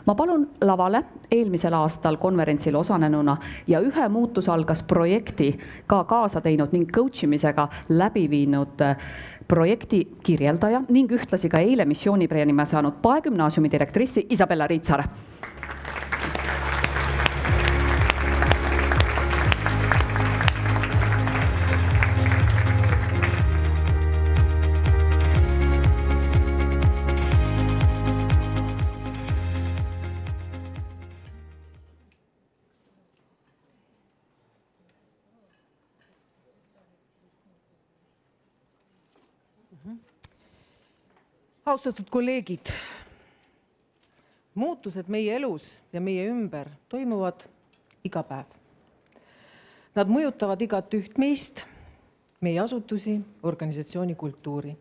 Ma palun lavale eelmisel aastal konverentsil osanenuna ja ühe muutusalgas projekti ka kaasa teinud ning coachimisega läbi viinud projekti kirjeldaja ning ühtlasi ka eile missioonipreemia saanud Pae gümnaasiumi direktrissi Isabella Riitsaare. Austatud kolleegid, muutused meie elus ja meie ümber toimuvad iga päev. Nad mõjutavad igat üht meist, meie asutusi, organisatsiooni kultuuri.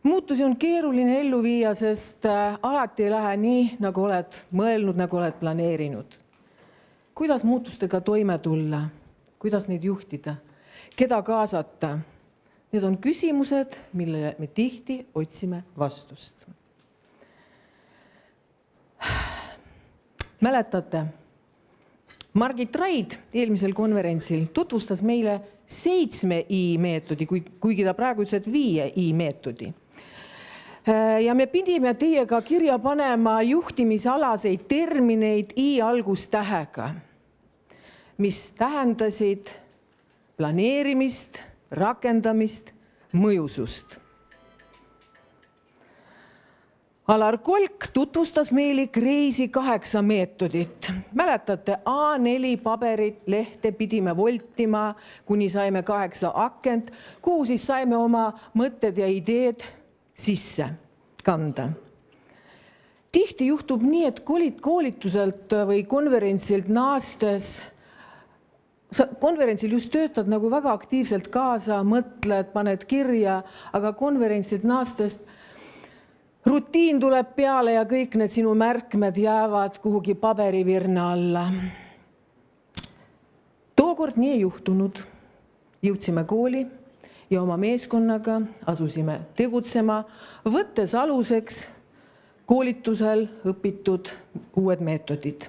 Muutusi on keeruline ellu viia, sest alati ei lähe nii, nagu oled mõelnud, nagu oled planeerinud. Kuidas muutustega toime tulla? Kuidas neid juhtida? Keda kaasata? Need on küsimused, millele me tihti otsime vastust. Mäletate, Margit Raid eelmisel konverentsil tutvustas meile 7 I-meetodi, kuigi ta praegu ütles, et 5 I-meetodi. Ja me pidime teiega kirja panema juhtimisalaseid termineid I algustähega, mis tähendasid planeerimist, rakendamist, mõjusust. Alar Kolk tutvustas meile Kreisi 8 meetodit. Mäletate, A4 paberit, lehte pidime voltima, kuni saime 8 akent, kuhu siis saime oma mõtted ja ideed sisse kanda. Tihti juhtub nii, et koolituselt või konverentsilt naastes konverentsil just töötad nagu väga aktiivselt kaasa, mõtled, paned kirja, aga konverentsilt naastest rutiin tuleb peale ja kõik need sinu märkmed jäävad kuhugi paberivirna alla. Tookord nii ei juhtunud. Jõudsime kooli ja oma meeskonnaga asusime tegutsema, võttes aluseks koolitusel õpitud uued meetodid.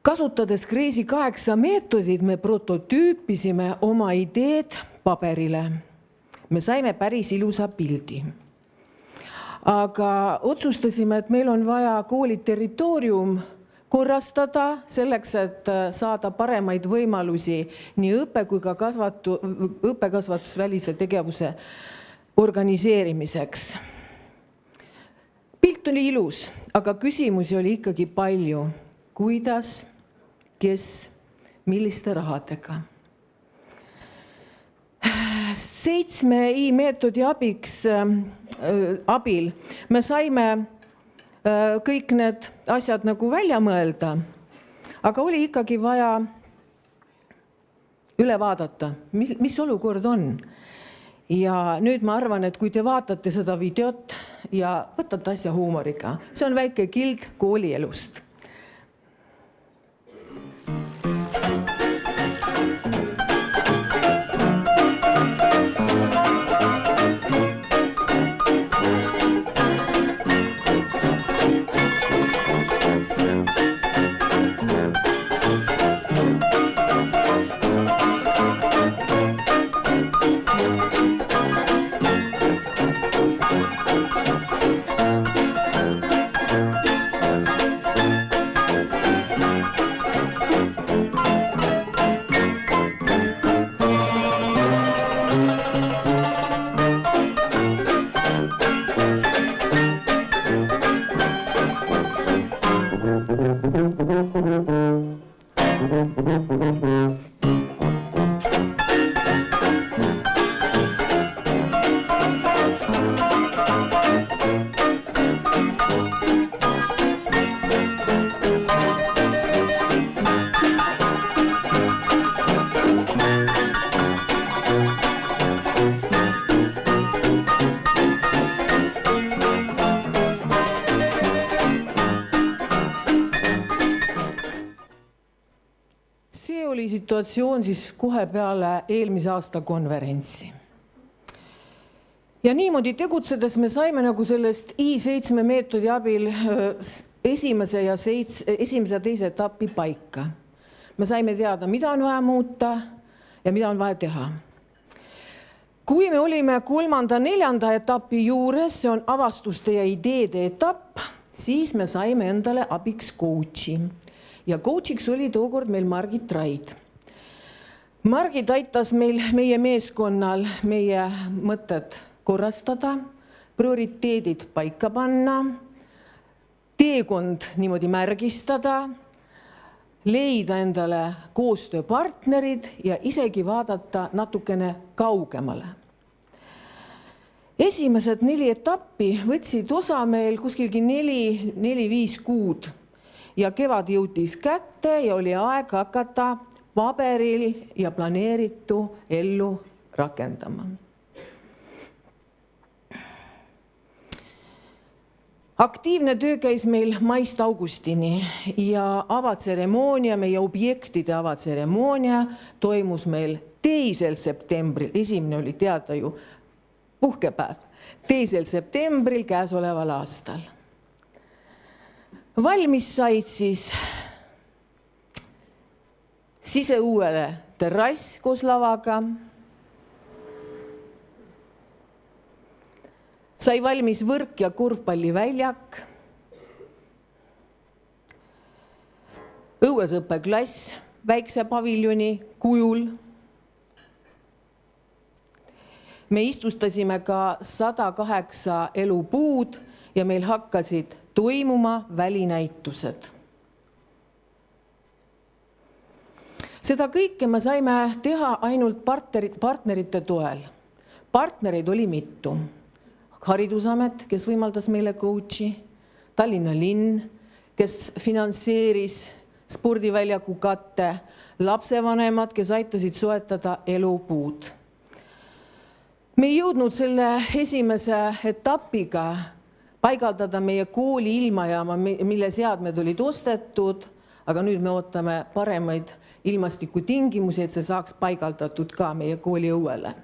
Kasutades Kreisi 8 meetodid, me prototüüpisime oma ideed paberile. Me saime päris ilusa pildi. Aga otsustasime, et meil on vaja kooli territoorium korrastada selleks, et saada paremaid võimalusi nii õppe kui ka õppekasvatusvälise tegevuse organiseerimiseks. Pilt oli ilus, aga küsimusi oli ikkagi palju. Kuidas, kes, milliste rahadega. 7 I-meetodi abil me saime kõik need asjad nagu välja mõelda, aga oli ikkagi vaja üle vaadata, mis olukord on. Ja nüüd ma arvan, et kui te vaatate seda videot ja võtate asja huumoriga, see on väike kild koolielust. situatsioon siis kohe peale eelmise aasta konverentsi. Ja niimoodi tegutsedes me saime nagu sellest I7 meetodi abil esimese ja teise etappi paika. Me saime teada, mida on vaja muuta ja mida on vaja teha. Kui me olime 3.–4. etapi juures, see on avastuste ja ideede etapp, siis me saime endale abiks coachi. Ja coachiks oli tookord meil Margit Raid. Margit aitas meie meeskonnal meie mõtted korrastada, prioriteedid paika panna, teekond niimoodi märgistada, leida endale koostööpartnerid ja isegi vaadata natukene kaugemale. Esimesed 4 etappi võtsid osa meil kuskilgi 4-5 kuud ja kevad jõudis kätte ja oli aeg hakata paberil ja planeeritu ellu rakendama. Aktiivne töö käis meil maist augustini ja avatseremoonia, meie objektide avatseremoonia toimus meil 2. septembril, esimene oli teada ju puhkepäev, 2. septembril käesoleval aastal. Valmis said siis siseõuele terrass koos lavaga, sai valmis võrk ja korvpalliväljak, õuesõppeklass väikse paviljoni kujul. Me istustasime ka 108 elupuud ja meil hakkasid toimuma välinäitused. Seda kõike me saime teha ainult partnerite toel. Partnereid oli mitu. Haridusamet, kes võimaldas meile coachi, Tallinna linn, kes finantseeris spordiväljaku katte, lapsevanemad, kes aitasid soetada elupuud. Me ei jõudnud selle esimese etapiga paigaldada meie kooli ilmajaama, mille seadmed olid ostetud, aga nüüd me ootame paremaid ilmastikutingimusi, et see saaks paigaldatud ka meie kooli õuele.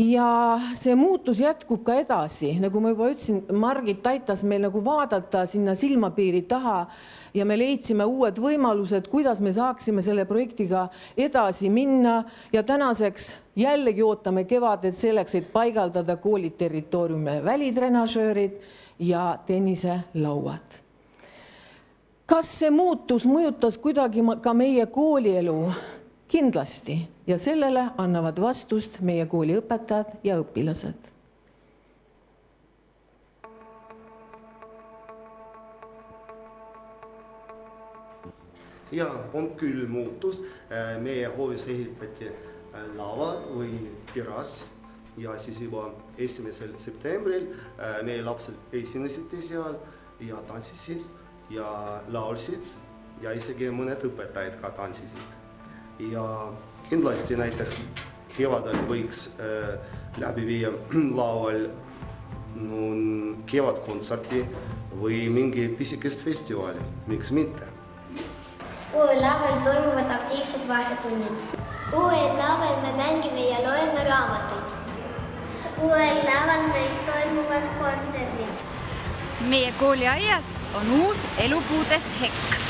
Ja see muutus jätkub ka edasi, nagu ma juba ütlesin, Margit aitas meil nagu vaadata sinna silmapiiri taha ja me leidsime uued võimalused, kuidas me saaksime selle projektiga edasi minna ja tänaseks jällegi ootame kevadet selleks, et paigaldada kooli territooriumile välitrenažöörid ja tenniselauad. Kas see muutus mõjutas kuidagi ka meie koolielu? Kindlasti ja sellele annavad vastust meie kooli õpetajad ja õpilased. Ja on küll muutus. Meie hoovis ehitati lavad või terrass ja siis juba 1. septembril meie lapsed esinesid seal ja tantsisid ja laulsid ja isegi mõned õpetajad ka tantsisid. Ja kindlasti näiteks kevadel võiks läbi viia laual kevadkontserti või mingi pisikest festivali, miks mitte. Uuel laval toimuvad aktiivsed vahetunnid. Uuel laval me mängime ja loeme raamatuid. Uuel laval meil toimuvad kontserdid. Meie kooliaias on uus elupuudest hekk.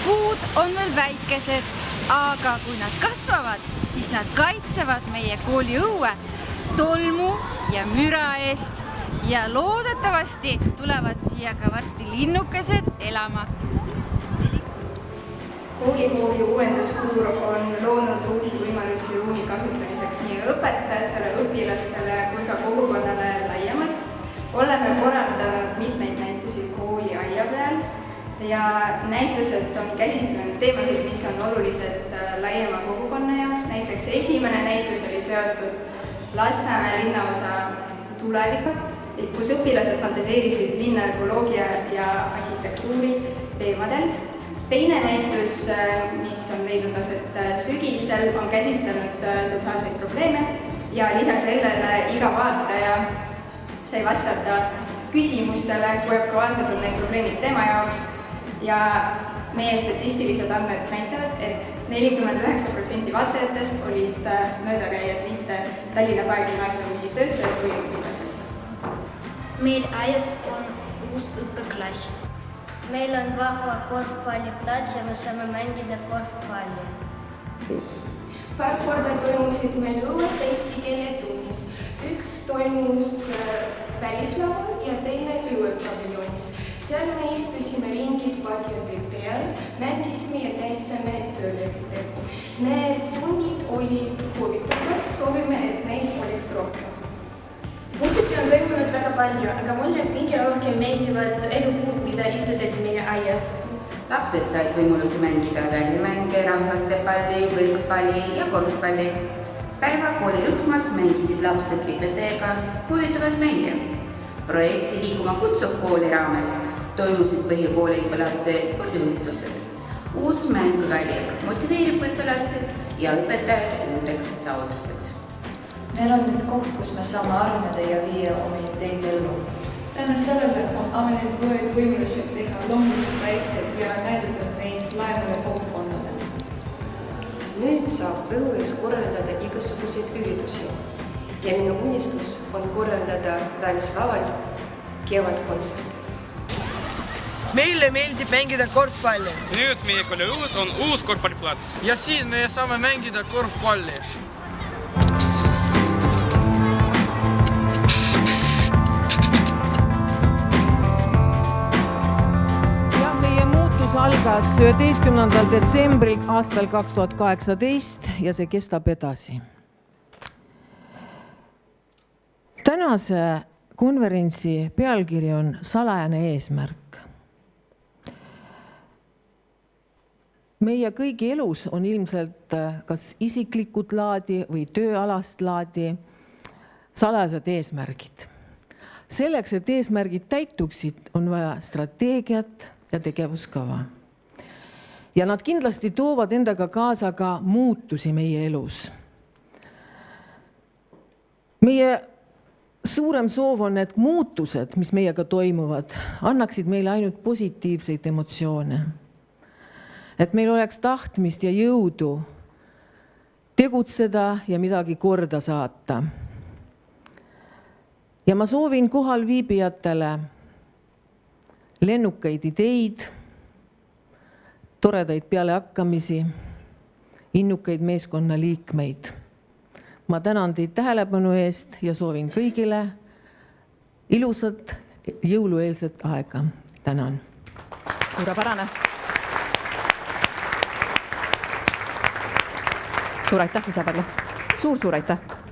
Puud on veel väikesed, aga kui nad kasvavad, siis nad kaitsevad meie kooli õue tolmu ja müra eest ja loodetavasti tulevad siia ka varsti linnukesed elama. Koolihoovi uuenduskuur on loonud uusi võimalusi ruumi kasutamiseks nii õpetajatele, õpilastele kui ka kogukonnale laiemalt. Oleme korraldanud mitmeid näitusi kooli aia peal ja näitused on käsitlenud teemasid, mis on olulised laiema kogukonna jaoks. Näiteks esimene näitus oli seotud Lasnamäe linnaosa tulevikuga, kus õpilased fantaseerisid linna ökoloogia ja arhitektuuri teemadel. Teine näitus, mis on leidnud aset sügisel, on käsitlenud sotsiaalseid probleeme ja lisaks sellele iga vaataja sai vastata küsimustele, kui aktuaalsed on need probleemid tema jaoks ja meie statistilised andmed näitavad, et 49% vaatajatest olid möödakäijad, mitte Tallinna Gümnaasiumi töötajad või õpilased. Meil aias on uus õppeklass. Meil on vahva korvpalliplats ja me saame mängida korvpalli. Paar korda toimusid meil õues eesti keele tunnis. Üks toimus välislaval ja teine õuepaviljoonis. Seal me istusime ringis patjade peal, mängisime ja täitsime töölehte. Need tunnid olid huvitavad, soovime, et neid oleks rohkem. Muutusi on toimunud väga palju, aga mulle kõige rohkem meeldivad elupuud, mida istutati meie aias. Lapsed said võimalusi mängida välimänge, rahvastepalli, võrkpalli ja korvpalli. Päevakoolirühmas mängisid lapsed õpetajaga huvitavad mänge. Projekti Liikuma kutsuv kooli raames toimusid põhikooli õpilaste spordivõistlused. Uus mänguväljak motiveerib õpilased ja õpetajad uudeks saavutusteks. Meil on nüüd koht, kus me saame areneda ja viia oma ideid ellu. Täna sellele on ametid võetud võimalusi teha loomulisi projekte ja näidata neid laevale kogukonnale. Nüüd saab õues korraldada igasuguseid üritusi ja minu unistus on korraldada välislaval kevadkontsert. Meile meeldib mängida korvpalli. Nüüd meie kooli õues on uus korvpalliplats. Ja siin me saame mängida korvpalli. Algas 11. detsembril aastal 2018 ja see kestab edasi. Tänase konverentsi pealkiri on salajane eesmärk. Meie kõigi elus on ilmselt kas isiklikud laadi või tööalast laadi salajased eesmärgid. Selleks, et eesmärgid täituksid, on vaja strateegiat ja tegevuskava. Ja nad kindlasti toovad endaga kaasa ka muutusi meie elus. Meie suurem soov on, et muutused, mis meiega toimuvad, annaksid meile ainult positiivseid emotsioone. Et meil oleks tahtmist ja jõudu tegutseda ja midagi korda saata. Ja ma soovin kohal viibijatele lennukaid ideid, toredaid pealehakkamisi, innukaid meeskonna liikmeid. Ma tänan teid tähelepanu eest ja soovin kõigile ilusat jõulueelset aega. Tänan. Suurepärane. Suur aitäh, Isabelle. Suur aitäh.